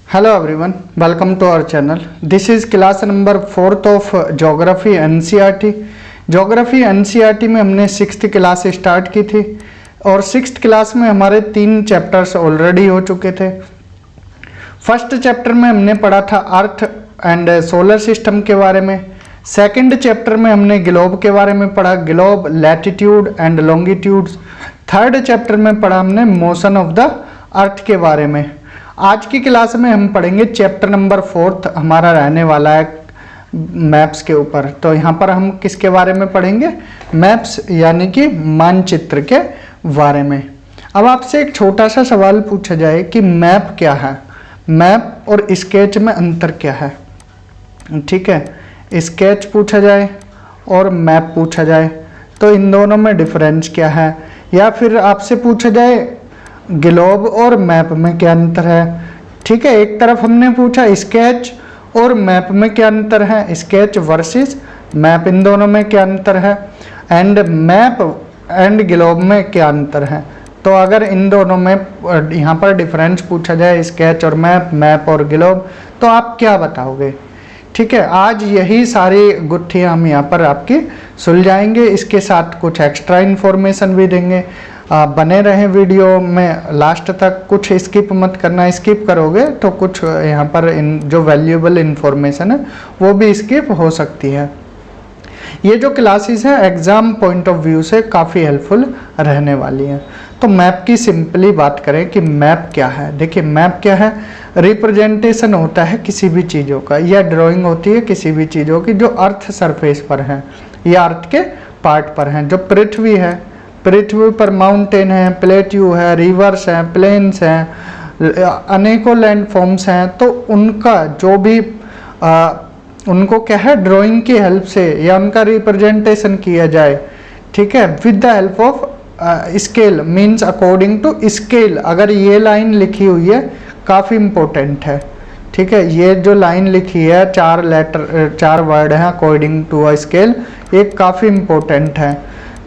Hello everyone, welcome to our channel. This is class number 4th of Geography NCERT. Geography NCERT में हमने 6th class start की थी और 6th class में हमारे 3 चैप्टर्स ऑलरेडी हो चुके थे। फर्स्ट चैप्टर में हमने पढ़ा था अर्थ एंड सोलर सिस्टम के बारे में। सेकंड चैप्टर में हमने ग्लोब के बारे में पढ़ा, globe, latitude and longitudes. Third chapter में पढ़ा हमने मोशन ऑफ द अर्थ के बारे में। आज की क्लास में हम पढ़ेंगे चैप्टर नंबर 4th, हमारा रहने वाला है मैप्स के ऊपर। तो यहाँ पर हम किसके बारे में पढ़ेंगे? मैप्स यानी कि मानचित्र के बारे में। अब आपसे एक छोटा सा सवाल पूछा जाए कि मैप क्या है, मैप और स्केच में अंतर क्या है। ठीक है, स्केच पूछा जाए और मैप पूछा जाए तो इन दोनों में डिफरेंस क्या है, या फिर आपसे पूछा जाए ग्लोब और मैप में क्या अंतर है। ठीक है, एक तरफ हमने पूछा स्केच और मैप में क्या अंतर है, स्केच वर्सेस मैप, इन दोनों में क्या अंतर है, एंड मैप एंड ग्लोब में क्या अंतर है। तो अगर इन दोनों में यहाँ पर डिफरेंस पूछा जाए स्केच और मैप, मैप और ग्लोब, तो आप क्या बताओगे? ठीक है, आज यही सारी गुत्थियाँ हम यहाँ पर आपकी सुलझाएंगे। इसके साथ कुछ एक्स्ट्रा इन्फॉर्मेशन भी देंगे। बने रहें वीडियो में लास्ट तक, कुछ स्किप मत करना। स्किप करोगे तो कुछ यहाँ पर जो वैल्यूएबल इन्फॉर्मेशन है वो भी स्किप हो सकती है। ये जो क्लासेस हैं एग्ज़ाम पॉइंट ऑफ व्यू से काफ़ी हेल्पफुल रहने वाली हैं। तो मैप की सिंपली बात करें कि मैप क्या है। देखिए, मैप क्या है? रिप्रेजेंटेशन होता है किसी भी चीज़ों का, या ड्राइंग होती है किसी भी चीज़ों की जो अर्थ सरफेस पर हैं या अर्थ के पार्ट पर हैं। जो पृथ्वी है, पृथ्वी पर माउंटेन है, प्लेट्यू है, रिवर्स हैं, प्लेन्स हैं, अनेकों लैंडफॉर्म्स हैं। तो उनका जो भी उनको क्या है, ड्राइंग की हेल्प से या उनका रिप्रेजेंटेशन किया जाए। ठीक है, with the help of scale, means according to scale. अगर ये लाइन लिखी हुई है, काफ़ी इम्पोर्टेंट है। ठीक है, ये जो लाइन लिखी है, 4 वर्ड हैं अकॉर्डिंग टू अ स्केल, ये काफ़ी इम्पोर्टेंट है।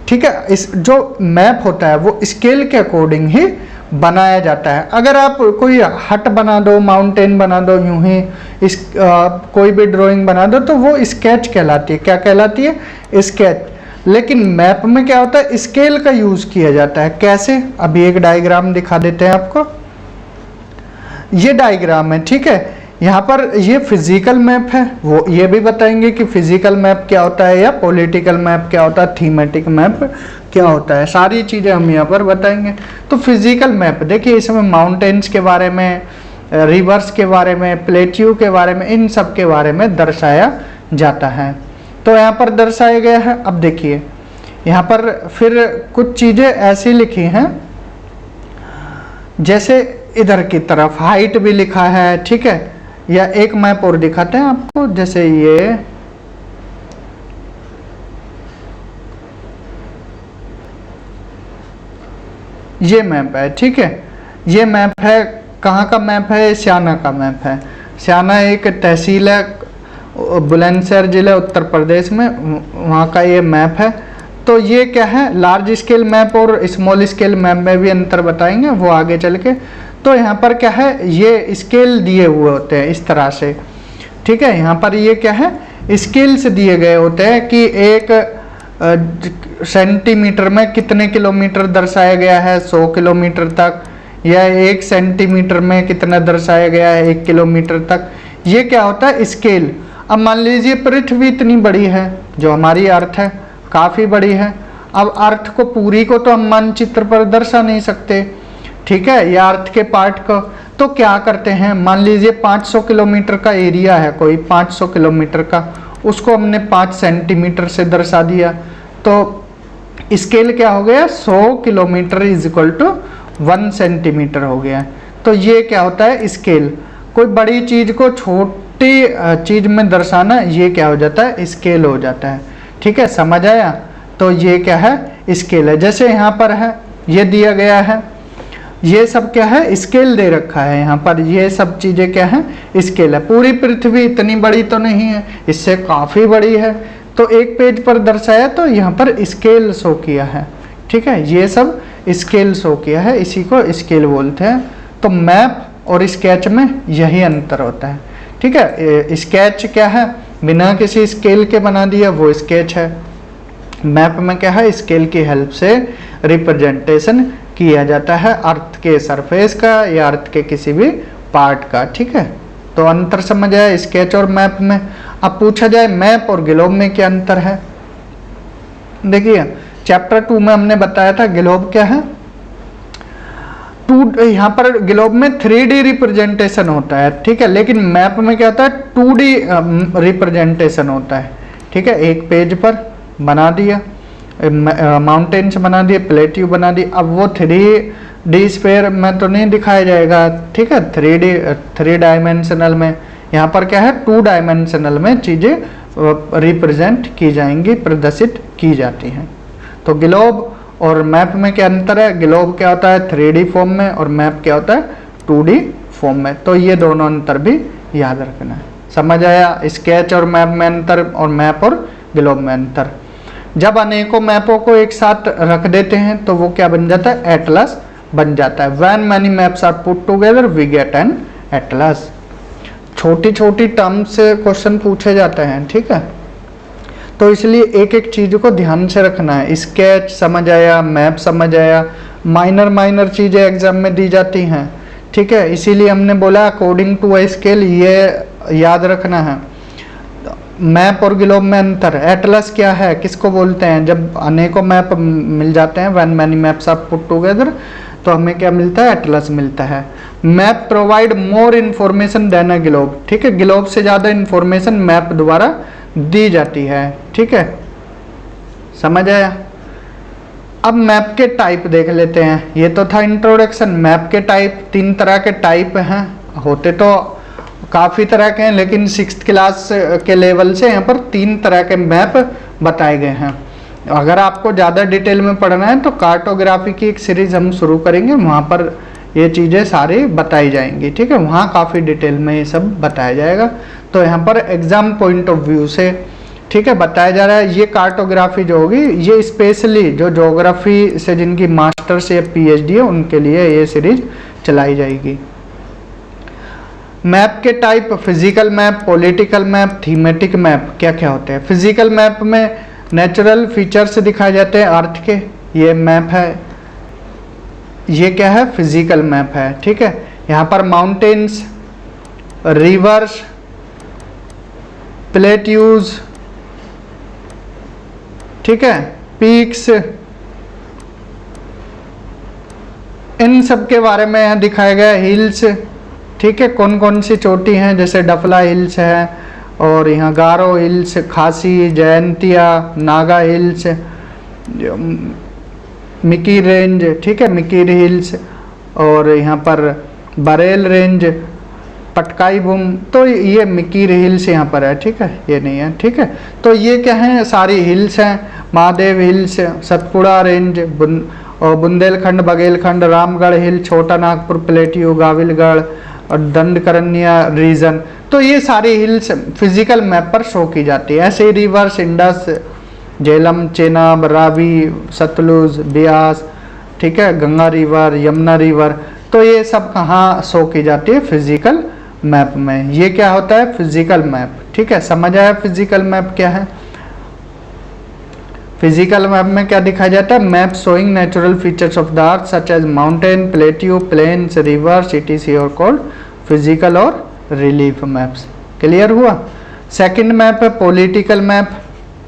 ठीक है, इस जो मैप होता है वो स्केल के अकॉर्डिंग ही बनाया जाता है। अगर आप कोई हट बना दो, माउंटेन बना दो, यूं ही कोई भी ड्राइंग बना दो, तो वो स्केच कहलाती है। क्या कहलाती है? स्केच। लेकिन मैप में क्या होता है, स्केल का यूज़ किया जाता है। कैसे? अभी एक डायग्राम दिखा देते हैं आपको। ये डायग्राम है, ठीक है। यहाँ पर ये फिजिकल मैप है, वो ये भी बताएंगे कि फिजिकल मैप क्या होता है, या पॉलिटिकल मैप क्या होता है, थीमेटिक मैप क्या होता है, सारी चीज़ें हम यहाँ पर बताएंगे। तो फिजिकल मैप देखिए, इसमें माउंटेन्स के बारे में, रिवर्स के बारे में, प्लेट्यू के बारे में, इन सब के बारे में दर्शाया जाता है। तो यहाँ पर दर्शाया गया है। अब देखिए यहाँ पर फिर कुछ चीज़ें ऐसी लिखी हैं, जैसे इधर की तरफ हाइट भी लिखा है। ठीक है, या एक मैप और दिखाते हैं आपको, जैसे ये मैप है। ठीक है, ये मैप है, कहाँ का मैप है? स्याना का मैप है। स्याना एक तहसील है बुलंदशहर जिला उत्तर प्रदेश में, वहाँ का ये मैप है। तो ये क्या है, लार्ज स्केल मैप और स्मॉल स्केल मैप में भी अंतर बताएंगे वो आगे चल के। तो यहाँ पर क्या है, ये स्केल दिए हुए होते हैं इस तरह से। ठीक है, यहाँ पर ये क्या है, स्केल से दिए गए होते हैं कि 1 सेंटीमीटर में कितने किलोमीटर दर्शाया गया है, 100 किलोमीटर तक, या 1 सेंटीमीटर में कितना दर्शाया गया है, 1 किलोमीटर तक। ये क्या होता है, स्केल। अब मान लीजिए पृथ्वी इतनी बड़ी है, जो हमारी अर्थ है काफ़ी बड़ी है। अब अर्थ को पूरी को तो हम मानचित्र पर दर्शा नहीं सकते, ठीक है, या अर्थ के पार्ट को। तो क्या करते हैं, मान लीजिए 500 किलोमीटर का एरिया है कोई, 500 किलोमीटर का, उसको हमने 5 सेंटीमीटर से दर्शा दिया। तो स्केल क्या हो गया, 100 kilometre is equal to 1 centimetre हो गया। तो ये क्या होता है, स्केल। कोई बड़ी चीज़ को छोटी चीज़ में दर्शाना, ये क्या हो जाता है, स्केल हो जाता है। ठीक है, समझ आया? तो ये क्या है, स्केल है। जैसे यहाँ पर है, ये दिया गया है, ये सब क्या है, स्केल दे रखा है यहाँ पर। ये सब चीज़ें क्या है, स्केल है। पूरी पृथ्वी इतनी बड़ी तो नहीं है, इससे काफ़ी बड़ी है। तो एक पेज पर दर्शाया तो यहाँ पर स्केल शो किया है। ठीक है, ये सब स्केल शो किया है, इसी को स्केल बोलते हैं। तो मैप और स्केच में यही अंतर होता है। ठीक है, स्केच क्या है, बिना किसी स्केल के बना दिया वो स्केच है। मैप में क्या है, स्केल की हेल्प से रिप्रेजेंटेशन किया जाता है अर्थ के सरफेस का या अर्थ के किसी भी पार्ट का। ठीक है, तो अंतर समझ आया स्केच और मैप में। अब पूछा जाए मैप और ग्लोब में क्या अंतर है। देखिए चैप्टर 2 में हमने बताया था ग्लोब क्या है, यहाँ पर ग्लोब में 3D रिप्रेजेंटेशन होता है। ठीक है, लेकिन मैप में क्या होता है, 2D रिप्रेजेंटेशन होता है। ठीक है, एक पेज पर बना दिया, माउंटेन्स बना दिए, प्लेट्यू बना दी, अब वो 3D स्फीयर में तो नहीं दिखाया जाएगा। ठीक है, 3 डायमेंशनल में, यहाँ पर क्या है 2 डायमेंशनल में चीज़ें रिप्रेजेंट की जाएंगी, प्रदर्शित की जाती हैं। तो ग्लोब और मैप में क्या अंतर है, ग्लोब क्या होता है 3D फॉर्म में और मैप क्या होता है 2D फॉर्म में। तो ये दोनों अंतर भी याद रखना है। समझ आया स्केच और मैप में अंतर और मैप और ग्लोब में अंतर। जब अनेकों मैपों को एक साथ रख देते हैं तो वो क्या बन जाता है, एटलस बन जाता है। When many maps are put together we get an atlas. छोटी छोटी टर्म से क्वेश्चन पूछे जाते हैं। ठीक है, तो इसलिए एक एक चीज़ को ध्यान से रखना है। स्केच समझ आया, मैप समझ आया, माइनर चीज़ें एग्जाम में दी जाती हैं। ठीक है, इसीलिए हमने बोला अकॉर्डिंग टू अ स्केल, ये याद रखना है। मैप और ग्लोब में अंतर, एटलस क्या है, किसको बोलते हैं, जब अनेकों मैप मिल जाते हैं, when many maps are put together, तो हमें क्या मिलता है, एटलस मिलता है। Map provide more information than a globe. ठीक है, ग्लोब से ज़्यादा इन्फॉर्मेशन मैप द्वारा दी जाती है। ठीक है, समझ आया। अब मैप के टाइप देख लेते हैं। ये तो था इंट्रोडक्शन। मैप के टाइप, 3 तरह के टाइप हैं, होते तो काफ़ी तरह के हैं, लेकिन 6th क्लास के लेवल से यहाँ पर 3 तरह के मैप बताए गए हैं। अगर आपको ज़्यादा डिटेल में पढ़ना है तो कार्टोग्राफी की एक सीरीज हम शुरू करेंगे, वहाँ पर ये चीज़ें सारी बताई जाएंगी। ठीक है, वहाँ काफ़ी डिटेल में ये सब बताया जाएगा। तो यहाँ पर एग्जाम पॉइंट ऑफ व्यू से ठीक है बताया जा रहा है। ये कार्टोग्राफी जो होगी ये स्पेशली जो ज्योग्राफी से जिनकी मास्टर्स या PhD है उनके लिए ये सीरीज चलाई जाएगी। मैप के type, physical map, political map, thematic map, क्या क्या होते हैं। फिजिकल मैप में नेचुरल फीचर्स दिखाए जाते हैं अर्थ के, ये मैप है। ये क्या है, फिजिकल मैप है। ठीक है, यहाँ पर माउंटेन्स, रिवर्स, प्लेट्यूज, ठीक है, पीक्स, इन सब के बारे में यहाँ दिखाया गया। हिल्स, ठीक है, कौन कौन सी चोटी हैं, जैसे डफला हिल्स है और यहाँ गारो हिल्स, खासी, Jaintia, Naga hills, Mickey range, ठीक है, मिकी हिल्स, और यहाँ पर बरेल रेंज, पटकाई बूम। तो ये मिकी हिल्स यहाँ पर है। ठीक है, ये नहीं है। ठीक है, तो ये क्या है, सारी हिल्स हैं। महादेव हिल्स, सतपुड़ा रेंज, और बुंदेलखंड, बघेलखंड, रामगढ़ हिल, छोटा नागपुर प्लेट्यू, गाविलगढ़ और दंडकरनिया रीजन। तो ये सारी हिल्स फिजिकल मैप पर शो की जाती है। ऐसे ही रिवर्स, इंडस, झेलम, चेनाब, रावी, सतलुज, ब्यास, ठीक है, गंगा रिवर, यमुना रिवर, तो ये सब कहाँ शो की जाती है, फिजिकल मैप में। ये क्या होता है, फिजिकल मैप। ठीक है, समझ आया फिजिकल मैप क्या है। फिजिकल मैप में क्या दिखाया जाता है, map showing natural features of the earth such as mountain, plateau, plains, rivers, etc और कॉल्ड फिजिकल और रिलीफ मैप्स। क्लियर हुआ। सेकंड मैप है पॉलिटिकल मैप,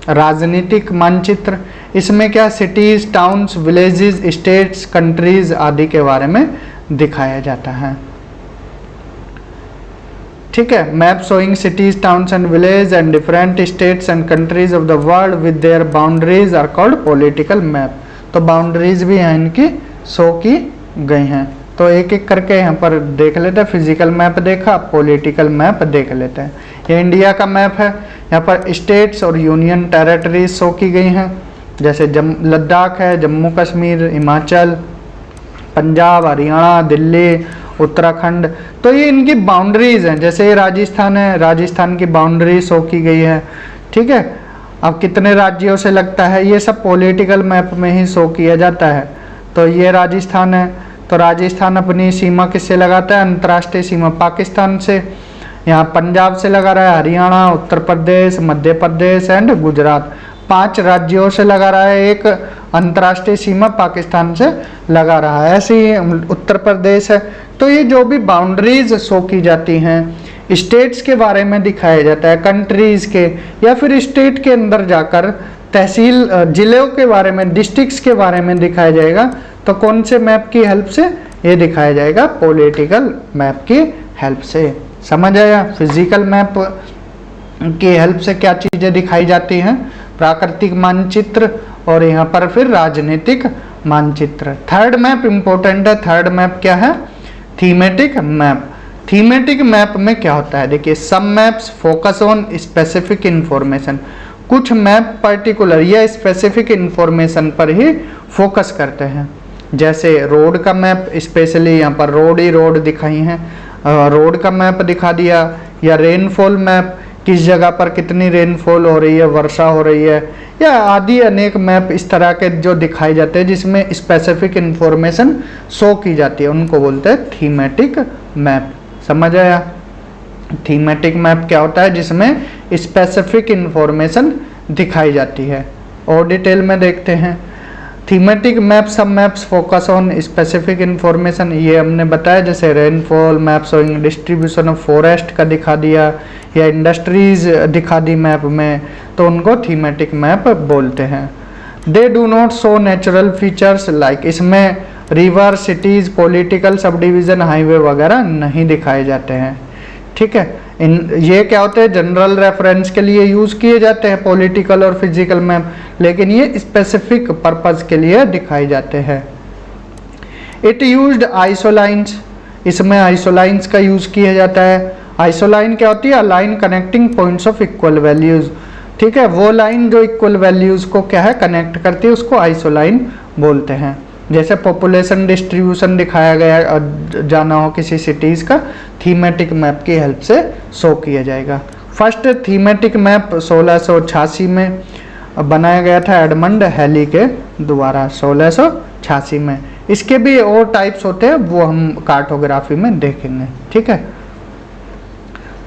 राजनीतिक मानचित्र। इसमें क्या, cities, towns, villages, states, countries आदि के बारे में दिखाया जाता है। ठीक है, map showing cities, towns and village and different states and countries of the world with their boundaries are called political map. तो बाउंड्रीज भी यहाँ इनकी शो की गई हैं। तो एक एक करके यहाँ पर देख लेते हैं। फिजिकल मैप देखा, पॉलिटिकल मैप देख लेते हैं। ये इंडिया का मैप है। यहाँ पर स्टेट्स और यूनियन टेरेटरीज शो की गई हैं, जैसे लद्दाख है, जम्मू कश्मीर, हिमाचल, पंजाब, हरियाणा, दिल्ली, उत्तराखंड। तो ये इनकी बाउंड्रीज हैं। जैसे ये राजस्थान है, राजस्थान की बाउंड्री शो की गई है। ठीक है, अब कितने राज्यों से लगता है, ये सब पॉलिटिकल मैप में ही शो किया जाता है। तो ये राजस्थान है, तो राजस्थान अपनी सीमा किससे लगाता है, अंतर्राष्ट्रीय सीमा पाकिस्तान से। यहाँ पंजाब से लगा रहा है, हरियाणा, उत्तर प्रदेश, मध्य प्रदेश एंड गुजरात, 5 राज्यों से लगा रहा है। एक अंतर्राष्ट्रीय सीमा पाकिस्तान से लगा रहा है, ऐसे ही उत्तर प्रदेश है। तो ये जो भी बाउंड्रीज शो की जाती हैं, स्टेट्स के बारे में दिखाया जाता है, कंट्रीज के, या फिर स्टेट के अंदर जाकर तहसील जिलों के बारे में, डिस्ट्रिक्ट्स के बारे में दिखाया जाएगा। तो कौन से मैप की हेल्प से ये दिखाया जाएगा, पॉलिटिकल मैप की हेल्प से। समझ आया। फिजिकल मैप की हेल्प से क्या चीजें दिखाई जाती हैं, प्राकृतिक मानचित्र और यहाँ पर फिर राजनीतिक मानचित्र। थर्ड मैप इंपॉर्टेंट है। थर्ड मैप क्या है, थीमेटिक मैप। थीमेटिक मैप में क्या होता है, देखिए, some maps focus on specific information, कुछ मैप पर्टिकुलर या स्पेसिफिक इंफॉर्मेशन पर ही फोकस करते हैं। जैसे रोड का मैप, स्पेशली यहाँ पर रोड ही रोड दिखाई हैं, रोड का मैप दिखा दिया, या रेनफॉल मैप, किस जगह पर कितनी रेनफॉल हो रही है, वर्षा हो रही है, या आदि अनेक मैप इस तरह के जो दिखाए जाते हैं जिसमें स्पेसिफिक इंफॉर्मेशन शो की जाती है, उनको बोलते हैं थीमेटिक मैप। समझ आया। थीमेटिक मैप क्या होता है, जिसमें स्पेसिफिक इंफॉर्मेशन दिखाई जाती है। और डिटेल में देखते हैं। थीमेटिक मैप, सब maps focus on specific information, ये हमने बताया। जैसे rainfall map showing distribution of forest का दिखा दिया, या इंडस्ट्रीज दिखा दी मैप में, तो उनको थीमेटिक मैप बोलते हैं। They do not show natural features like, इसमें river, cities, political sub division, highway वगैरह नहीं दिखाए जाते हैं। ठीक है। ये क्या होते हैं, जनरल रेफरेंस के लिए यूज किए जाते हैं पॉलिटिकल और फिजिकल मैप, लेकिन ये स्पेसिफिक पर्पस के लिए दिखाई जाते हैं। इट यूज्ड आइसोलाइंस, इसमें आइसोलाइंस का यूज किया जाता है। आइसोलाइन क्या होती है, line connecting points of equal values. ठीक है, वो लाइन जो इक्वल वैल्यूज को क्या है, कनेक्ट करती है, उसको आइसोलाइन बोलते हैं। जैसे पॉपुलेशन डिस्ट्रीब्यूशन दिखाया गया, जाना हो किसी सिटीज़ का, थीमेटिक मैप की हेल्प से शो किया जाएगा। फर्स्ट थीमेटिक मैप 1686 में बनाया गया था एडमंड हैली के द्वारा, 1686 में। इसके भी और टाइप्स होते हैं, वो हम कार्टोग्राफी में देखेंगे। ठीक है।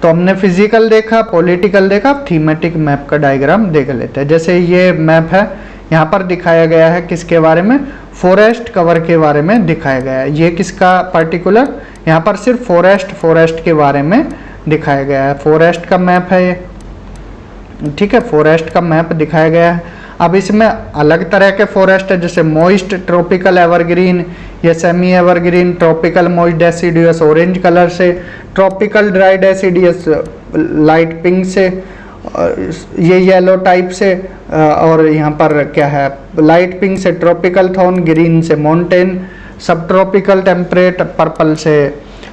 तो हमने फिजिकल देखा, पॉलिटिकल देखा, थीमेटिक मैप का डायग्राम देख लेते हैं। जैसे ये मैप है, यहाँ पर दिखाया गया है किसके बारे में, फॉरेस्ट कवर के बारे में दिखाया गया है। ये किसका पर्टिकुलर, यहाँ पर सिर्फ फॉरेस्ट के बारे में दिखाया गया है। फॉरेस्ट का मैप है ये। ठीक है, फॉरेस्ट का मैप दिखाया गया है। अब इसमें अलग तरह के फॉरेस्ट है, जैसे मॉइस्ट ट्रॉपिकल एवरग्रीन, या semi evergreen, tropical moist deciduous orange colour से, tropical dry deciduous light pink से, ये येलो टाइप से, और यहाँ पर क्या है, लाइट पिंक से ट्रॉपिकल थॉर्न, ग्रीन से माउंटेन, सब ट्रॉपिकल टेम्परेट पर्पल से,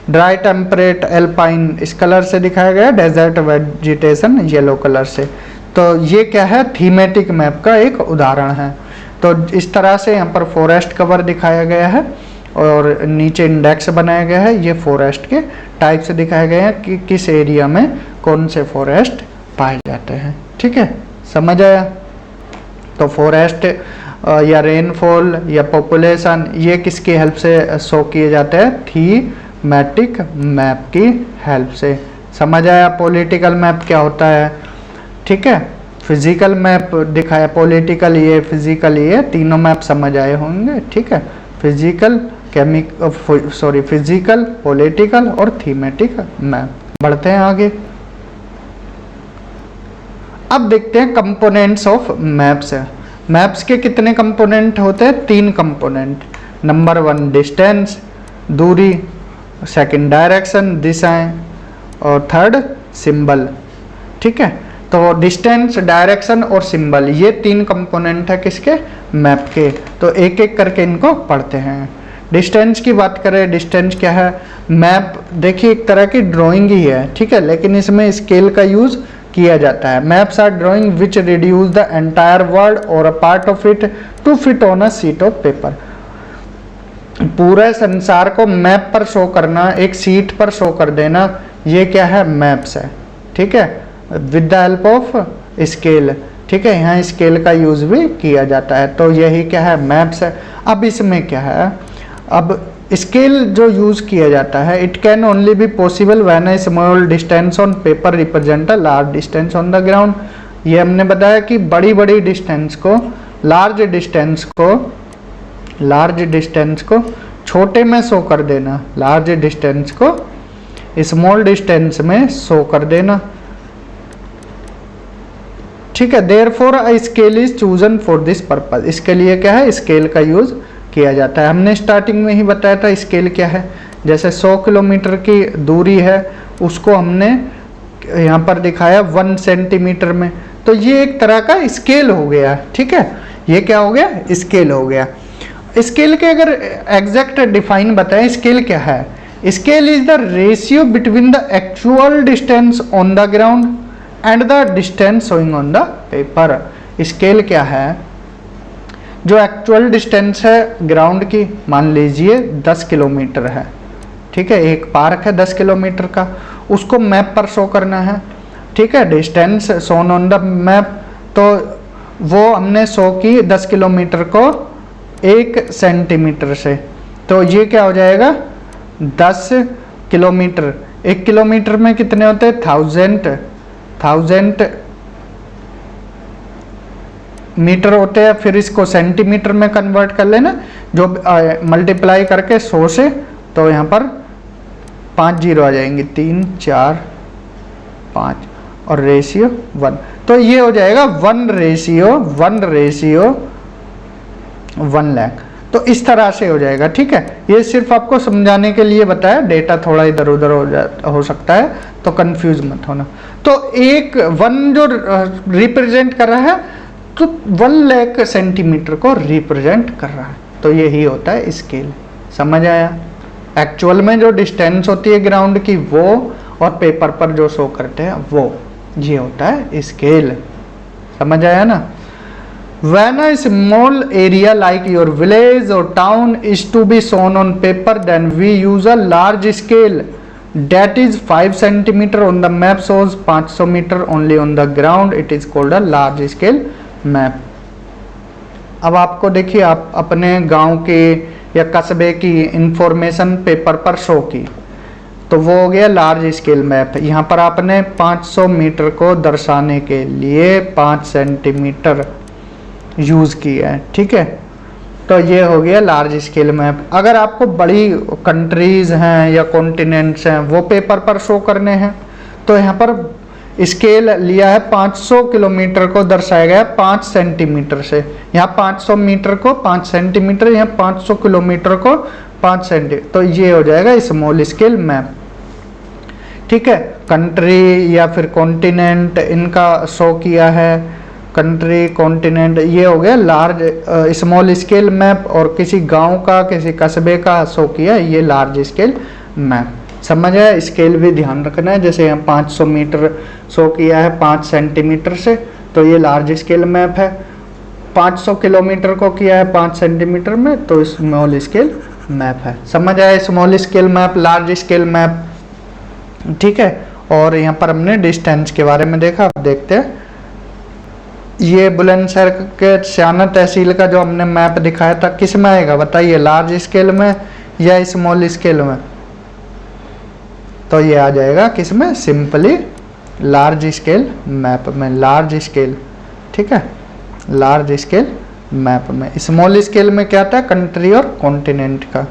ड्राई टेम्परेट एल्पाइन इस कलर से दिखाया गया, डेजर्ट वेजिटेशन येलो कलर से। तो ये क्या है, थीमेटिक मैप का एक उदाहरण है। तो इस तरह से यहाँ पर फॉरेस्ट कवर दिखाया गया है और नीचे इंडेक्स बनाया गया है। ये फॉरेस्ट के टाइप से दिखाया गया है कि किस एरिया में कौन से फॉरेस्ट पाए जाते हैं। ठीक है, समझ आया। तो फॉरेस्ट या रेनफॉल या पॉपुलेशन, ये किसकी हेल्प से शो किए जाते हैं, थीमेटिक मैप की हेल्प से। समझ आया। पॉलिटिकल मैप क्या होता है। ठीक है, फिजिकल मैप दिखाया, पॉलिटिकल ये, फिजिकल ये, तीनों मैप समझ आए होंगे। ठीक है, फिजिकल, फिजिकल, पॉलिटिकल और थीमेटिक मैप। बढ़ते हैं आगे। अब देखते हैं कंपोनेंट्स ऑफ मैप्स। मैप्स के कितने कंपोनेंट होते हैं, 3 कंपोनेंट। नंबर 1 डिस्टेंस, दूरी, सेकंड डायरेक्शन, दिशाएं, और थर्ड सिंबल। ठीक है, तो डिस्टेंस, डायरेक्शन और सिंबल, ये 3 कंपोनेंट है किसके, मैप के। तो एक एक करके इनको पढ़ते हैं। डिस्टेंस की बात करें, डिस्टेंस क्या है, मैप देखिए एक तरह की ड्राइंग ही है। ठीक है, लेकिन इसमें स्केल का यूज किया जाता है। Maps are drawing which reduce the entire world or a part of it to fit on a sheet of paper. पूरे संसार को मैप पर शो करना, एक सीट पर शो कर देना, ये क्या है, मैप्स है। ठीक है, with the help of scale. ठीक है, यहाँ स्केल का यूज भी किया जाता है। तो यही क्या है, मैप्स है। अब इसमें क्या है, अब स्केल जो यूज किया जाता है, it can only be possible when a small distance on paper represent a large distance on the ground. ये हमने बताया कि बड़ी बड़ी डिस्टेंस को, लार्ज डिस्टेंस को छोटे में शो कर देना, लार्ज डिस्टेंस को स्मॉल डिस्टेंस में शो कर देना। ठीक है, therefore a scale is chosen for this purpose. इसके लिए क्या है, स्केल का यूज किया जाता है। हमने स्टार्टिंग में ही बताया था स्केल क्या है। जैसे 100 किलोमीटर की दूरी है, उसको हमने यहाँ पर दिखाया 1 सेंटीमीटर में, तो ये एक तरह का स्केल हो गया। ठीक है, ये क्या हो गया, स्केल हो गया। स्केल के अगर एग्जैक्ट डिफाइन बताएं, स्केल क्या है, scale is the ratio between the actual distance on the ground and the distance showing on the paper. Scale क्या है, जो एक्चुअल डिस्टेंस है ग्राउंड की, मान लीजिए 10 किलोमीटर है। ठीक है, एक पार्क है 10 किलोमीटर का, उसको मैप पर शो करना है। ठीक है, distance shown on the map, तो वो हमने शो की 10 किलोमीटर को 1 सेंटीमीटर से, तो ये क्या हो जाएगा 10 किलोमीटर। 1 किलोमीटर में कितने होते हैं, 1000 मीटर होते हैं। फिर इसको सेंटीमीटर में कन्वर्ट कर लेना, जो मल्टीप्लाई करके 100 से, तो यहाँ पर 5 जीरो आ जाएंगे, 3 4 5 और रेशियो 1, तो ये हो जाएगा 1 रेशियो 1 लाख। तो इस तरह से हो जाएगा। ठीक है, ये सिर्फ आपको समझाने के लिए बताया, डेटा थोड़ा इधर उधर हो सकता है, तो कंफ्यूज मत होना। तो एक 1 जो रिप्रेजेंट कर रहा है, तो 1 लाख सेंटीमीटर को रिप्रेजेंट कर रहा है, तो यही होता है स्केल। समझ आया, एक्चुअल में जो डिस्टेंस होती है ग्राउंड की वो, और पेपर पर जो शो करते हैं वो, ये होता है स्केल। समझ आया ना। When a small area like your village or town is to be shown on paper, then we use a large scale, that is 5 centimeter on the map shows 500 meter only on the ground, it is called a large scale map। अब आपको देखिए, आप अपने गांव के या कस्बे की इंफॉर्मेशन पेपर पर शो की, तो वो हो गया लार्ज स्केल मैप। यहाँ पर आपने 500 मीटर को दर्शाने के लिए 5 सेंटीमीटर यूज़ किया है। ठीक है, तो ये हो गया लार्ज स्केल मैप। अगर आपको बड़ी कंट्रीज़ हैं या कॉन्टिनेंट्स हैं वो पेपर पर शो करने हैं, तो यहाँ पर स्केल लिया है 500 किलोमीटर को दर्शाया गया 5 सेंटीमीटर से। यहाँ 500 मीटर को 5 सेंटीमीटर, यहाँ 500 किलोमीटर को 5 सेंटीमीटर, तो ये हो जाएगा स्मॉल स्केल मैप। ठीक है, कंट्री या फिर कॉन्टिनेंट इनका शो किया है, कंट्री कॉन्टिनेंट, ये हो गया लार्ज स्मॉल स्केल मैप। और किसी गांव का, किसी कस्बे का शो किया, ये लार्ज स्केल मैप। समझ आया, स्केल भी ध्यान रखना है। जैसे यहाँ 500 मीटर शो किया है 5 सेंटीमीटर से, तो ये लार्ज स्केल मैप है। 500 किलोमीटर को किया है 5 सेंटीमीटर में, तो स्मॉल स्केल मैप है। समझ आया, small scale map, large scale map. ठीक है, और यहाँ पर हमने डिस्टेंस के बारे में देखा। अब देखते हैं, ये बुलंदशहर के स्याना तहसील का जो हमने मैप दिखाया था, किस में आएगा बताइए, लार्ज स्केल में या स्मॉल स्केल में? तो ये आ जाएगा किस में, सिंपली लार्ज स्केल मैप में, लार्ज स्केल। ठीक है, लार्ज स्केल मैप में। स्मॉल स्केल में क्या था, कंट्री और कॉन्टिनेंट का।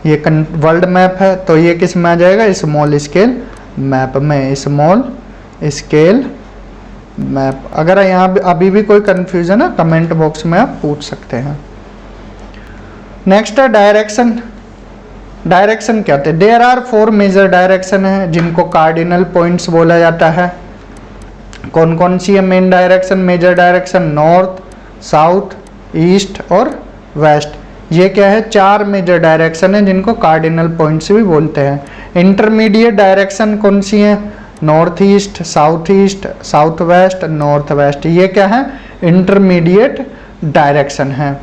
ये वर्ल्ड मैप है, तो ये किस में आ जाएगा, स्मॉल स्केल मैप में, स्मॉल स्केल मैप। अगर यहाँ अभी भी कोई कंफ्यूजन है, कमेंट बॉक्स में आप पूछ सकते हैं। नेक्स्ट है डायरेक्शन। डायरेक्शन क्या होते हैं? देयर आर 4 मेजर डायरेक्शन है, जिनको कार्डिनल पॉइंट्स बोला जाता है। कौन कौन सी है main direction, major direction? North, south, east और वेस्ट। ये क्या है, 4 मेजर डायरेक्शन है, जिनको कार्डिनल पॉइंट्स भी बोलते हैं। इंटरमीडिएट डायरेक्शन कौन सी है? North east, south west, north west. ये क्या है, इंटरमीडिएट डायरेक्शन है।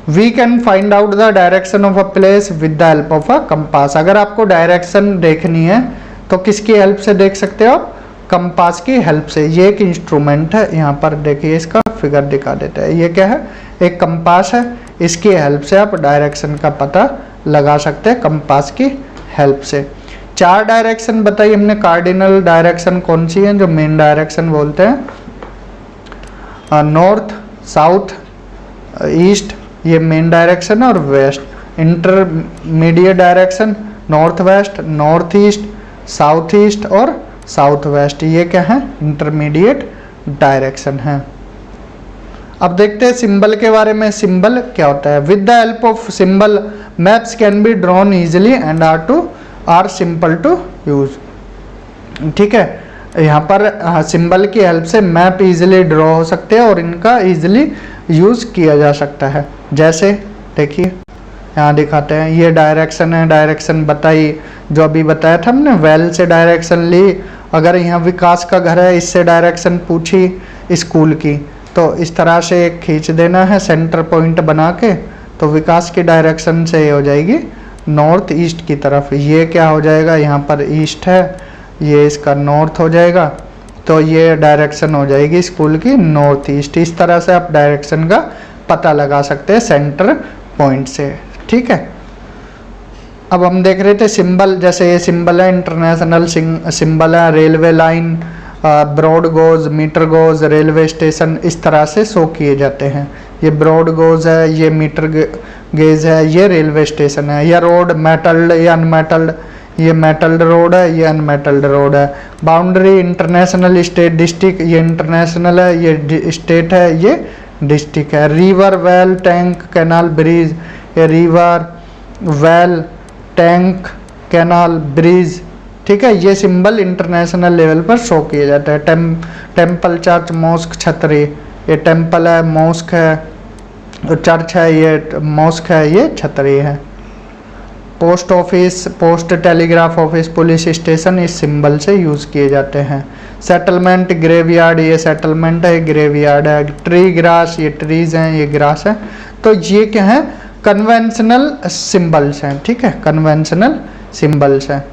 We can find out the direction of a place with the help of a compass. अगर आपको डायरेक्शन देखनी है तो किसकी हेल्प से देख सकते हो आप? कंपास की हेल्प से। ये एक इंस्ट्रूमेंट है, यहाँ पर देखिए, इसका फिगर दिखा देता है। ये क्या है, एक कंपास है। इसकी हेल्प से आप डायरेक्शन का पता लगा सकते हैं कंपास की हेल्प से। 4 डायरेक्शन बताई हमने। कार्डिनल डायरेक्शन कौन सी है जो मेन डायरेक्शन बोलते हैं? नॉर्थ, साउथ, ईस्ट, ये मेन डायरेक्शन है, और west. Intermediate direction north west, north east, south east और साउथ वेस्ट, ये क्या है? इंटरमीडिएट डायरेक्शन है। अब देखते हैं सिंबल के बारे में। सिंबल क्या होता है? With the help of symbol maps can be drawn easily and are simple to use. ठीक है, यहाँ पर सिंबल की हेल्प से मैप इजीली ड्रॉ हो सकते हैं और इनका इजीली यूज किया जा सकता है। जैसे देखिए यहाँ दिखाते हैं, ये डायरेक्शन है, डायरेक्शन बताई जो अभी बताया था हमने, वेल से डायरेक्शन ली। अगर यहाँ विकास का घर है, इससे डायरेक्शन पूछी स्कूल की, तो इस तरह से खींच देना है सेंटर पॉइंट बना के, तो विकास की डायरेक्शन से हो जाएगी नॉर्थ ईस्ट की तरफ। ये क्या हो जाएगा? यहाँ पर ईस्ट है, ये इसका नॉर्थ हो जाएगा, तो ये डायरेक्शन हो जाएगी स्कूल की नॉर्थ ईस्ट। इस तरह से आप डायरेक्शन का पता लगा सकते हैं सेंटर पॉइंट से। ठीक है, अब हम देख रहे थे सिंबल, जैसे ये सिंबल है इंटरनेशनल सिंबल है, railway line, broad gauge, metre gauge, railway station, इस तरह से शो किए जाते हैं। ये ब्रॉड गोज है, ये मीटर गेज है, ये रेलवे स्टेशन है। या रोड मेटल्ड या अनमेटल्ड, ये मेटल्ड रोड है, ये अनमेटल्ड रोड है। बाउंड्री इंटरनेशनल, स्टेट, डिस्ट्रिक्ट, ये इंटरनेशनल है, ये स्टेट है, ये डिस्ट्रिक्ट है। River, well, tank, canal, bridge, ये river, well, tank, canal, bridge. ठीक है, ये सिंबल इंटरनेशनल लेवल पर शो किए जाते हैं। टेम्पल, चर्च, मॉस्क, छतरी, ये टेम्पल है, मॉस्क है, चर्च है, ये मॉस्क है, ये छतरी है। Post office, post telegraph office, police station इस सिंबल से यूज़ किए जाते हैं। सेटलमेंट, ग्रेवयार्ड, ये सेटलमेंट है, ग्रेवयार्ड है। ट्री, ग्रास, ये ट्रीज हैं, ये ग्रास है। तो ये क्या है? कन्वेंशनल सिंबल्स हैं। ठीक है, कन्वेंशनल सिंबल्स हैं।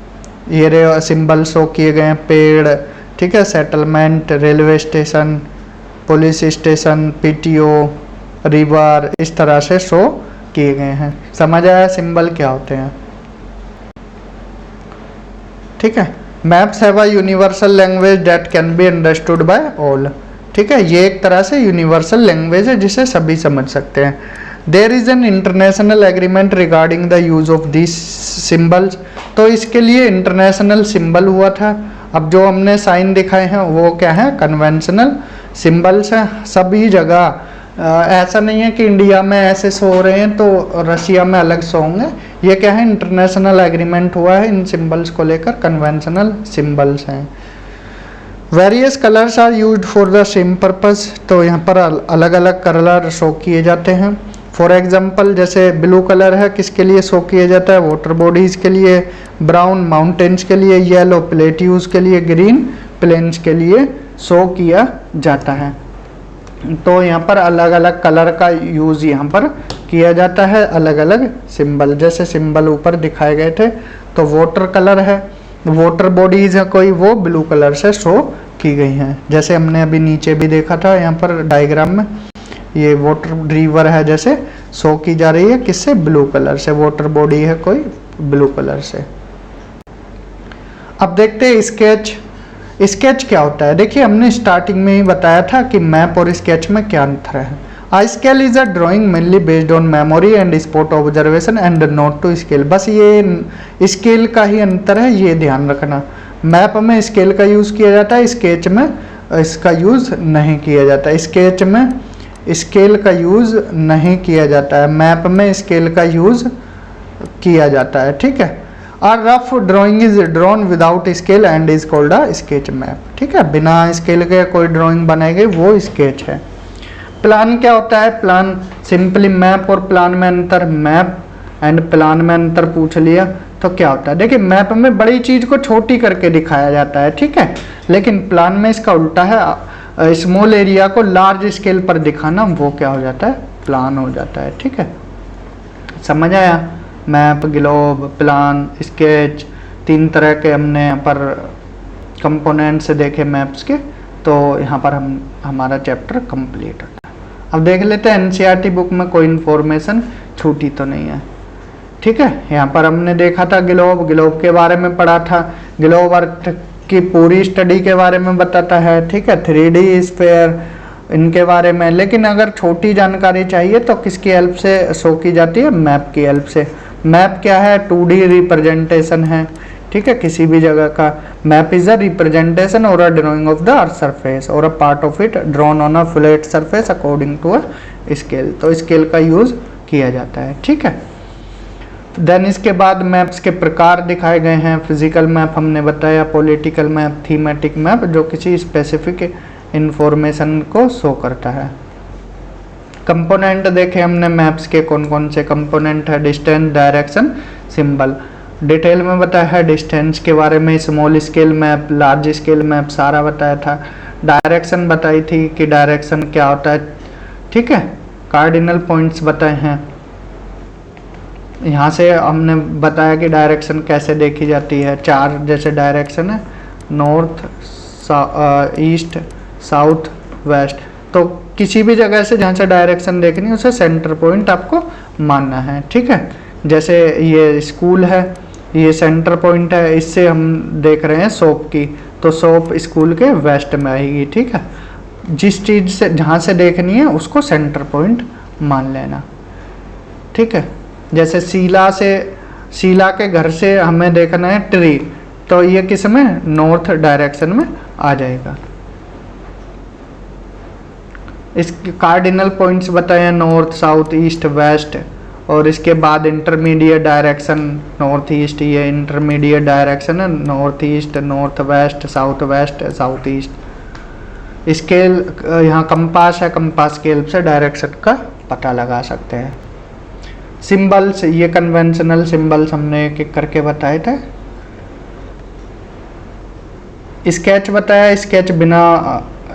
ये सिंबल शो किए गए हैं। पेड़, ठीक है, settlement, railway station, police station, PTO, river, इस तरह से शो किए गए हैं। समझ आया सिंबल क्या होते हैं? ठीक है, maps have a universal language that can be understood by all. ठीक है, ये एक तरह से यूनिवर्सल लैंग्वेज है जिसे सभी समझ सकते हैं। There is an international agreement regarding the use of this symbols. तो इसके लिए इंटरनेशनल सिंबल हुआ था। अब जो हमने साइन दिखाए हैं वो क्या है? कन्वेंशनल सिंबल्स हैं सभी जगह। ऐसा नहीं है कि इंडिया में ऐसे शो हो रहे हैं तो रशिया में अलग शो होंगे। ये क्या है? इंटरनेशनल एग्रीमेंट हुआ है इन सिंबल्स को लेकर, कन्वेंशनल सिंबल्स हैं। Various colours are used for the same purpose. तो यहाँ पर अलग अलग कलर शो किए जाते हैं। फॉर एग्जाम्पल जैसे ब्लू कलर है, किसके लिए शो किया जाता है? वाटर बॉडीज़ के लिए। ब्राउन माउंटेन्स के लिए। येलो प्लेट्यूज के लिए। ग्रीन प्लेन्स के लिए शो किया जाता है। तो यहाँ पर अलग अलग कलर का यूज़ यहाँ पर किया जाता है, अलग अलग सिंबल। जैसे सिंबल ऊपर दिखाए गए थे, तो वाटर कलर है, वाटर बॉडीज़ है कोई, वो ब्लू कलर से शो की गई हैं। जैसे हमने अभी नीचे भी देखा था यहाँ पर डायग्राम में, ये वाटर रिवर है जैसे शो की जा रही है, किससे? ब्लू कलर से। वाटर बॉडी है कोई, ब्लू कलर से। अब देखते हैं स्केच। स्केच क्या होता है? देखिए हमने स्टार्टिंग में ही बताया था कि मैप और स्केच में क्या अंतर है। A scale is a drawing mainly based on memory and spot observation and not to scale. बस ये स्केल का ही अंतर है, ये ध्यान रखना। मैप में स्केल का यूज़ किया जाता है, स्केच में इसका यूज़ नहीं किया जाता। स्केच में स्केल का यूज़ नहीं किया जाता है, मैप में स्केल का यूज़ किया जाता है। ठीक है, और rough drawing is drawn without scale and is called a sketch map. ठीक है, बिना स्केल के कोई ड्राइंग बनाई गई वो स्केच है। प्लान क्या होता है? प्लान सिंपली मैप और प्लान में अंतर। मैप एंड प्लान में अंतर पूछ लिया तो क्या होता है? देखिए मैप में बड़ी चीज़ को छोटी करके दिखाया जाता है, ठीक है, लेकिन प्लान में इसका उल्टा है, स्मॉल एरिया को लार्ज स्केल पर दिखाना, वो क्या हो जाता है? प्लान हो जाता है। ठीक है, समझ आया? मैप, ग्लोब, प्लान, स्केच, 3 तरह के हमने यहाँ पर कंपोनेंट्स देखे मैप्स के। तो यहाँ पर हमारा चैप्टर कंप्लीट होता है। अब देख लेते हैं एनसीईआरटी बुक में कोई इन्फॉर्मेशन छूटी तो नहीं है। ठीक है, यहाँ पर हमने देखा था ग्लोब के बारे में पढ़ा था, ग्लोब अर्थ की पूरी स्टडी के बारे में बताता है। ठीक है, 3D स्फीयर इनके बारे में। लेकिन अगर छोटी जानकारी चाहिए तो किसकी हेल्प से शो की जाती है? मैप की हेल्प से। मैप क्या है? 2D रिप्रेजेंटेशन है। ठीक है, किसी भी जगह का map is a representation or a drawing of the earth surface or a part of it drawn on a flat surface according to a scale. तो स्केल का यूज किया जाता है। ठीक है, देन इसके बाद मैप्स के प्रकार दिखाए गए हैं। फिजिकल मैप हमने बताया, पॉलिटिकल मैप, थीमेटिक मैप जो किसी स्पेसिफिक इंफॉर्मेशन को शो करता है। कंपोनेंट देखे हमने मैप्स के कौन कौन से कंपोनेंट है। Distance, direction, symbol. डिटेल में बताया है डिस्टेंस के बारे में, small scale map, large scale map सारा बताया था। डायरेक्शन बताई थी कि डायरेक्शन क्या होता है। ठीक है, कार्डिनल पॉइंट्स बताए हैं। यहाँ से हमने बताया कि डायरेक्शन कैसे देखी जाती है। 4 जैसे डायरेक्शन है, नॉर्थ, ईस्ट, साउथ, वेस्ट। तो किसी भी जगह से जहाँ से डायरेक्शन देखनी है उसे सेंटर पॉइंट आपको मानना है। ठीक है, जैसे ये स्कूल है, ये सेंटर पॉइंट है, इससे हम देख रहे हैं शॉप की, तो शॉप स्कूल के वेस्ट में आएगी। ठीक है, जिस चीज़ से जहाँ से देखनी है उसको सेंटर पॉइंट मान लेना। ठीक है, जैसे शीला के घर से हमें देखना है ट्री, तो ये किस में? नॉर्थ डायरेक्शन में आ जाएगा। इसके कार्डिनल पॉइंट्स बताए हैं, नॉर्थ, साउथ, ईस्ट, वेस्ट। और इसके बाद इंटरमीडिएट डायरेक्शन, नॉर्थ ईस्ट, ये इंटरमीडिएट डायरेक्शन है, north east, north west, south east. Scale, यहाँ कंपास है, कंपास के हेल्प से डायरेक्शन का पता लगा सकते हैं। सिंबल्स, ये कन्वेंशनल सिंबल्स हमने एक एक करके बताए थे। स्केच बताया, स्केच बिना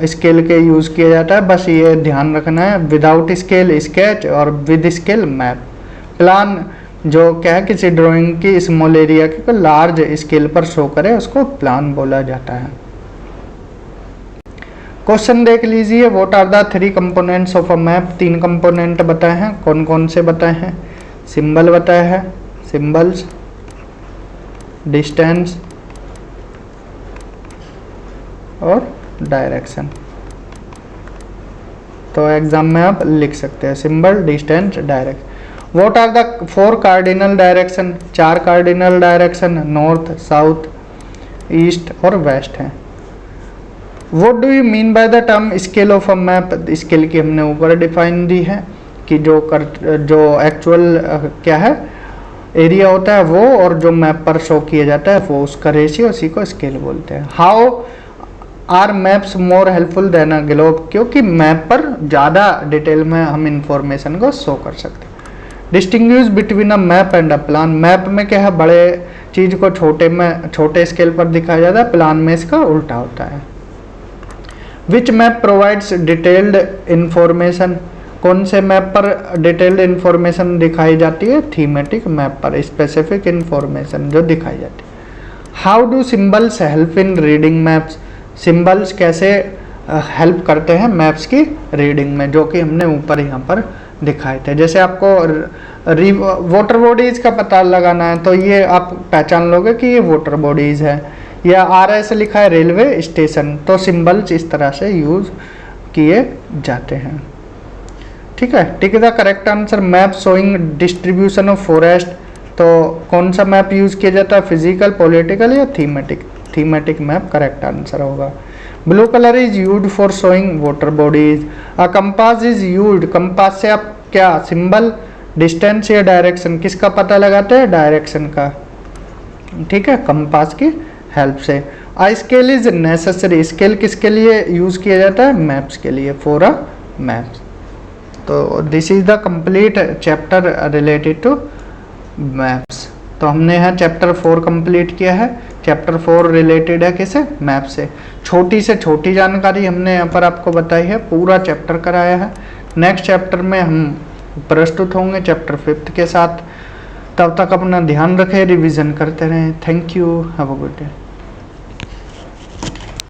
स्केल के यूज किया जाता है, बस ये ध्यान रखना है। विदाउट स्केल स्केच और विद स्केल मैप। प्लान जो क्या है, किसी ड्राइंग की स्मॉल एरिया के लार्ज स्केल पर शो करे उसको प्लान बोला जाता है। क्वेश्चन देख लीजिए, what are the 3 components of a map. 3 component बताए हैं, कौन कौन से बताए हैं? सिंबल बताया है, सिंबल्स, डिस्टेंस और डायरेक्शन। तो एग्जाम में आप लिख सकते हैं symbol, distance, direction. What are the 4 cardinal direction. 4 cardinal direction north, south, east और वेस्ट हैं। What do you mean by the term scale of a map. Scale की हमने ऊपर डिफाइन दी है कि जो एक्चुअल क्या है एरिया होता है वो, और जो मैप पर शो किया जाता है वो, उसका रेशियो, उसी को स्केल बोलते हैं। How are maps more helpful than a globe. क्योंकि मैप पर ज़्यादा डिटेल में हम इंफॉर्मेशन को शो कर सकते हैं। Distinguish between a map and a plan. Map में क्या है, बड़े चीज़ को छोटे स्केल पर दिखाया जाता है, प्लान में इसका उल्टा होता है। विच मैप प्रोवाइड्स डिटेल्ड इंफॉर्मेशन। कौन से मैप पर डिटेल्ड इंफॉर्मेशन दिखाई जाती है? थीमेटिक मैप पर स्पेसिफिक इंफॉर्मेशन जो दिखाई जाती है। How do symbols help in reading maps. Symbols कैसे हेल्प करते हैं मैप्स की रीडिंग में, जो कि हमने ऊपर यहाँ पर दिखाए थे। जैसे आपको वाटर बॉडीज का पता लगाना है, तो ये आप पहचान लोगे कि ये वाटर बॉडीज है, या RS लिखा है रेलवे स्टेशन। तो सिंबल्स इस तरह से यूज किए जाते हैं। ठीक है, tick the correct answer. Map showing distribution of forest. तो कौन सा मैप यूज किया जाता है, फिजिकल, पॉलिटिकल या thematic? Thematic map correct answer होगा। Blue colour is used for showing water bodies. A compass is used. Compass से आप क्या सिंबल, डिस्टेंस या डायरेक्शन किसका पता लगाते हैं? डायरेक्शन का। ठीक है, कंपास की हेल्प से। A scale is necessary. Scale किसके लिए यूज किया जाता है? मैप्स के लिए, फॉर अ मैप्स। तो this is the complete chapter related to maps. तो हमने यहाँ चैप्टर 4 कंप्लीट किया है। चैप्टर 4 रिलेटेड है किसे? मैप से। छोटी से छोटी जानकारी हमने यहाँ पर आपको बताई है, पूरा चैप्टर कराया है। नेक्स्ट चैप्टर में हम प्रस्तुत होंगे चैप्टर 5 के साथ। तब तक अपना ध्यान रखें, रिवीजन करते रहें। Thank you, have a good day.